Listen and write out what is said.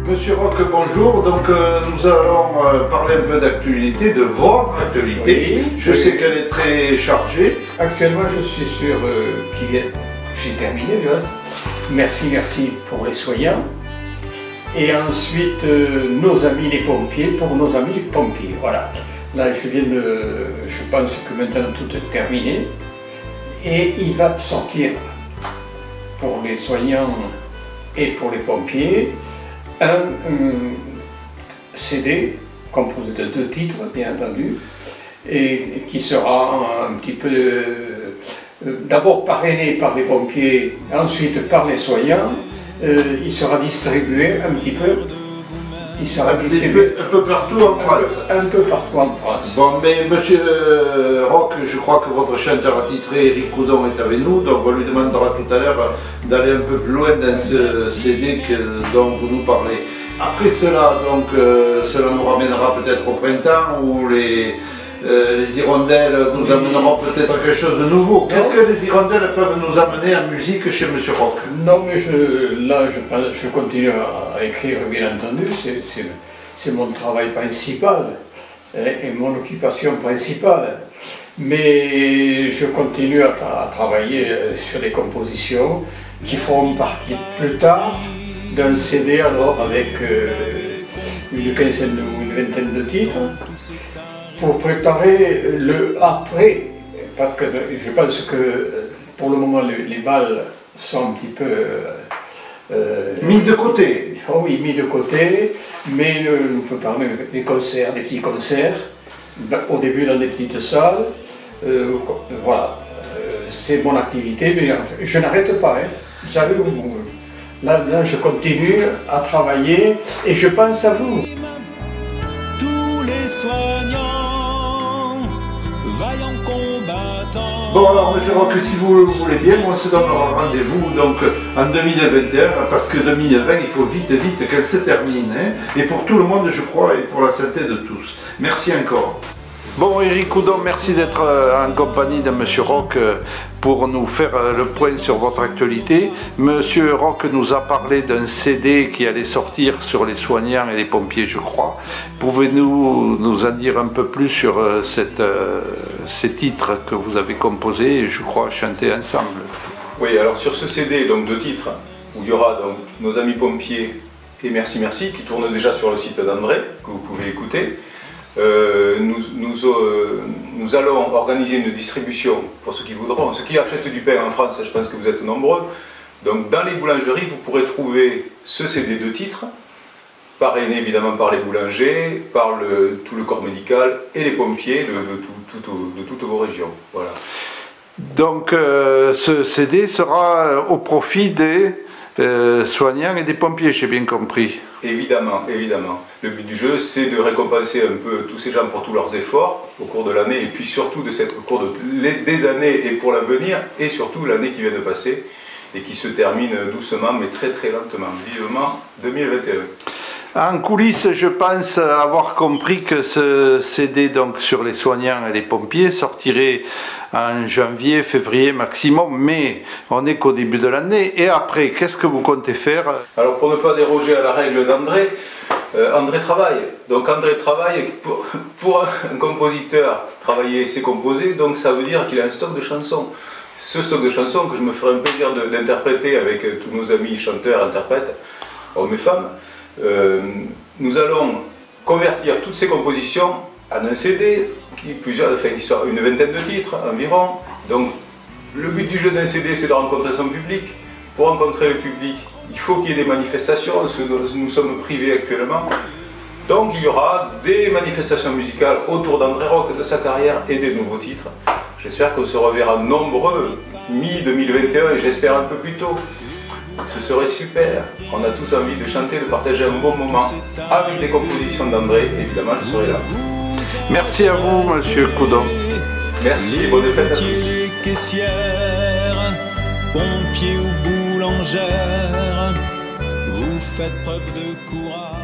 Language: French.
Monsieur Roch, bonjour. Donc nous allons parler un peu d'actualité, de votre actualité. Oui, je sais qu'elle est très chargée. Actuellement, je suis sur j'ai terminé le reste. Merci pour les soignants. Et ensuite, nos amis les pompiers, pour nos amis les pompiers. Voilà. Là, je pense que maintenant tout est terminé. Et il va sortir pour les soignants et pour les pompiers un CD composé de 2 titres, bien entendu, et qui sera un petit peu d'abord parrainé par les pompiers, ensuite par les soignants. Il sera distribué un petit peu. Il sera distribué un peu partout en France. Un peu partout en France. Bon, mais monsieur Roch, je crois que votre chanteur attitré, Eric Coudon, est avec nous, donc on lui demandera tout à l'heure d'aller un peu plus loin dans ce CD dont vous nous parlez. Après cela, donc, cela nous ramènera peut-être au printemps où les hirondelles nous amèneront peut-être quelque chose de nouveau. Qu'est-ce que les hirondelles peuvent nous amener en musique chez monsieur Roch? Non, mais je continue à écrire, bien entendu. C'est mon travail principal et mon occupation principale. Mais je continue à travailler sur des compositions qui feront partie plus tard d'un CD alors avec une quinzaine ou une vingtaine de titres pour préparer le après, parce que je pense que pour le moment les balles sont un petit peu mis de côté. Oh oui, mis de côté, mais on peut parler des concerts, des petits concerts, au début dans des petites salles. Voilà, c'est mon activité, mais je n'arrête pas. Hein. Vous savez, là, je continue à travailler et je pense à vous. Tous les soignants, vaillants combattants. Bon alors monsieur Roch, si vous le voulez bien, on se donnera rendez-vous donc en 2021, parce que 2020 il faut vite qu'elle se termine, hein, et pour tout le monde je crois, et pour la santé de tous. Merci encore. Bon, Eric Coudon, merci d'être en compagnie de monsieur Roch pour nous faire le point sur votre actualité. Monsieur Roch nous a parlé d'un CD qui allait sortir sur les soignants et les pompiers, je crois. Pouvez-vous nous en dire un peu plus sur ces titres que vous avez composés et je crois chanter ensemble? Oui, alors sur ce CD, donc 2 titres, où il y aura donc Nos amis pompiers et Merci qui tournent déjà sur le site d'André, que vous pouvez écouter. Nous allons organiser une distribution pour ceux qui voudront. Ceux qui achètent du pain en France, je pense que vous êtes nombreux. Donc dans les boulangeries, vous pourrez trouver ce CD de titres, parrainé évidemment par les boulangers, par tout le corps médical et les pompiers de toutes vos régions. Voilà. Donc ce CD sera au profit des soignants et des pompiers, j'ai bien compris. Évidemment. Le but du jeu, c'est de récompenser un peu tous ces gens pour tous leurs efforts au cours de l'année, et puis surtout au cours des années et pour l'avenir, et surtout l'année qui vient de passer, et qui se termine doucement, mais très lentement, vivement 2021. En coulisses, je pense avoir compris que ce CD donc, sur les soignants et les pompiers sortirait en janvier, février maximum, mais on n'est qu'au début de l'année. Et après, qu'est-ce que vous comptez faire? Alors pour ne pas déroger à la règle d'André, André travaille. Donc André travaille, pour un compositeur, travailler c'est composer, donc ça veut dire qu'il a un stock de chansons. Ce stock de chansons que je me ferai un plaisir d'interpréter avec tous nos amis chanteurs, interprètes, hommes et femmes. Nous allons convertir toutes ces compositions en un CD, qui soit une vingtaine de titres environ. Donc le but du jeu d'un CD, c'est de rencontrer son public. Pour rencontrer le public, il faut qu'il y ait des manifestations, nous sommes privés actuellement. Donc il y aura des manifestations musicales autour d'André Roch, de sa carrière et des nouveaux titres. J'espère qu'on se reverra nombreux mi-2021 et j'espère un peu plus tôt. Ce serait super, on a tous envie de chanter, de partager un bon moment avec des compositions d'André, évidemment je serai là. Merci à vous, monsieur Coudon. Merci, bonne fête à tous. Caissières, pompiers ou boulangères, vous faites preuve de courage.